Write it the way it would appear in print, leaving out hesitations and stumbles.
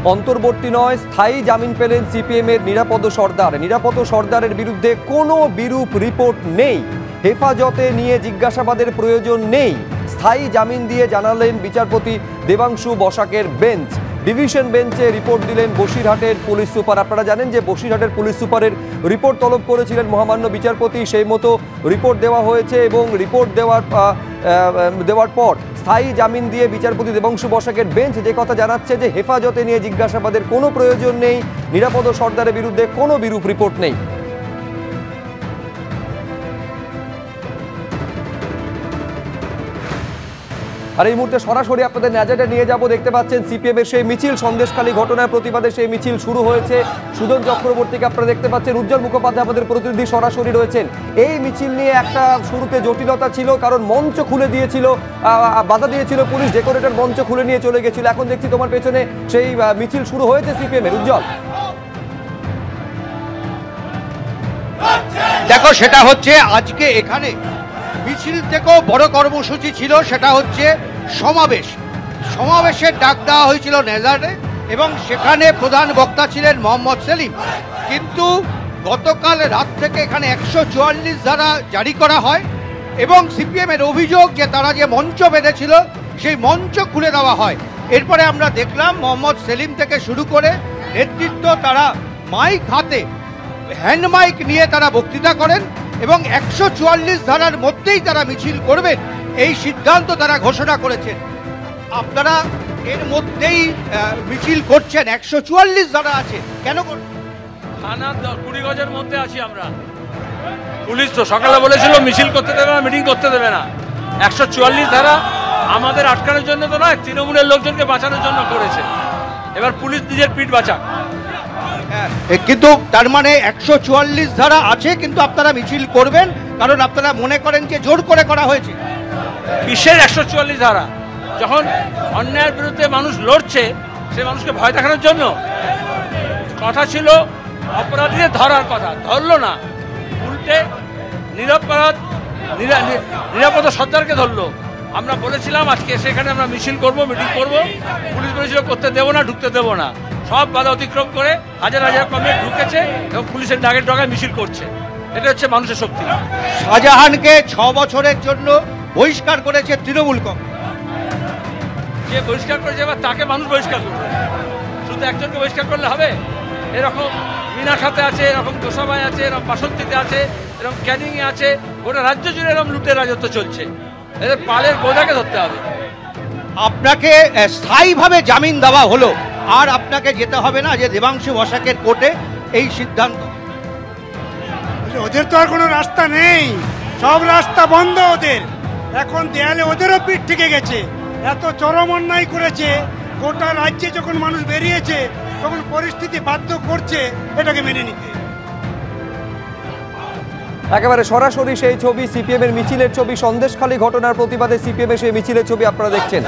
অন্তর্বর্তী নয় স্থায়ী জামিন পেলেন সিপিএমের নিরাপদ সর্দার। নিরাপদ সর্দারের বিরুদ্ধে কোনো বিরূপ রিপোর্ট নেই, হেফাজতে নিয়ে জিজ্ঞাসাবাদের প্রয়োজন নেই, স্থায়ী জামিন দিয়ে জানালেন বিচারপতি দেবাংশু বসাকের বেঞ্চ। ডিভিশন বেঞ্চে রিপোর্ট দিলেন বসিরহাটের পুলিশ সুপার। আপনারা জানেন যে বসিরহাটের পুলিশ সুপারের রিপোর্ট তলব করেছিলেন মহামান্য বিচারপতি, সেই মতো রিপোর্ট দেওয়া হয়েছে এবং রিপোর্ট দেওয়ার পর স্থায়ী জামিন দিয়ে বিচারপতি দেবাংশু বসাকের বেঞ্চ যে কথা জানাচ্ছে যে হেফাজতে নিয়ে জিজ্ঞাসাবাদের কোনো প্রয়োজন নেই, নিরাপদ সর্দারের বিরুদ্ধে কোনো বিরূপ রিপোর্ট নেই। আর এই মুহূর্তে সরাসরি আপনাদের ন্যাজাটে নিয়ে যাব। দেখতে পাচ্ছেন সিপিএমের সেই মিছিল, সন্দেশখালী ঘটনার প্রতিবাদে সেই মিছিল শুরু হয়েছে। সুজন চক্রবর্তীকে আপনারা দেখতে পাচ্ছেন, উজ্জ্বল মুখোপাধ্যায় আমাদের প্রতিনিধি সরাসরি রয়েছেন। এই মিছিল নিয়ে একটা শুরুতে জটিলতা ছিল, কারণ মঞ্চ খুলে দিয়েছিল, বাধা দিয়েছিল পুলিশ, ডেকোরেটর মঞ্চ খুলে নিয়ে চলে গেছিল। এখন দেখছি তোমার পেছনে সেই মিছিল শুরু হয়েছে সিপিএমের। উজ্জ্বল, দেখো সেটা হচ্ছে আজকে এখানে মিছিল থেকেও বড় কর্মসূচি ছিল, সেটা হচ্ছে সমাবেশের ডাক দেওয়া হয়েছিল নেজারে এবং সেখানে প্রধান বক্তা ছিলেন মোহাম্মদ সেলিম। কিন্তু গতকাল রাত থেকে এখানে 144 ধারা জারি করা হয় এবং সিপিএমের অভিযোগ যে তারা যে মঞ্চ বেঁধেছিল সেই মঞ্চ খুলে দেওয়া হয়। এরপরে আমরা দেখলাম মোহাম্মদ সেলিম থেকে শুরু করে নেতৃত্ব তারা মাইক হাতে, হ্যান্ড মাইক নিয়ে তারা বক্তৃতা করেন এবং 144 ধারার মধ্যেই তারা মিছিল করবেন এই সিদ্ধান্ত তারা ঘোষণা করেছেন। আপনারা এর মধ্যেই মিছিল করছেন, 144 ধারা আছে, কেন করছেন? থানা 20 গজের মধ্যে আছি আমরা। পুলিশ তো সকালে বলেছিল মিছিল করতে দেবে না, মিটিং করতে দেবে না। 144 ধারা আমাদের আটকানোর জন্য তো নয়, তৃণমূলের লোকজনকে বাঁচানোর জন্য করেছে। এবার পুলিশ নিজের পিঠ বাঁচাক। কিন্তু তার মানে 144 ধারা আছে, কিন্তু আপনারা মিছিল করবেন কারণ আপনারা মনে করেন যে জোর করে করা হয়েছে। কিসের 144 ধারা? যখন অন্যায়ের বিরুদ্ধে মানুষ লড়ছে সে মানুষকে ভয় দেখানোর জন্য। কথা ছিল অপরাধীদের ধরার কথা, ধরলো না, উল্টে নিরাপদ সর্দারকে ধরলো। আমরা বলেছিলাম আজকে সেখানে আমরা মিছিল করব, মিটিং করব, পুলিশ বলেছিল করতে দেবো না, ঢুকতে দেবো না। সব বাধা অতিক্রম করে হাজার হাজার কমে ঢুকেছে এবং পুলিশের ডাকের ডগায় মিছিল করছে। এটা হচ্ছে মানুষের শক্তি। শাহজাহানকে 6 বছরের জন্য বহিষ্কার করেছে তৃণমূল কংগ্রেস। যে বহিষ্কার করেছে এবার তাকে মানুষ বহিষ্কার করবে, শুধু একজনকে বহিষ্কার করলে হবে? এরকম মিনাখাতে আছে, এরকম গোসাবাই আছে, এরকম বাসন্তীতে আছে, এরকম ক্যানিংয়ে আছে, গোটা রাজ্য জুড়ে এরকম লুটের রাজত্ব চলছে। এদের পালের বোঝাকে ধরতে হবে। আপনাকে স্থায়ীভাবে জামিন দেওয়া হলো, আর আপনাকে যেতে হবে না যে দেবাংশু বসাকের কোর্টে, এই সিদ্ধান্ত। ওদের তো আর কোনো রাস্তা নেই, সব রাস্তা বন্ধ ওদের। এখন দেয়ালে ওদেরও পিঠ থেকে গেছে, এত চরম অন্যায় করেছে। গোটা রাজ্যে যখন মানুষ বেরিয়েছে তখন পরিস্থিতি বাধ্য করছে এটাকে মেনে নিতে। একেবারে সরাসরি সেই ছবি, সিপিএমের মিছিলের ছবি, সন্দেশখালী ঘটনার প্রতিবাদে সিপিএমের সেই মিছিলের ছবি আপনারা দেখছেন।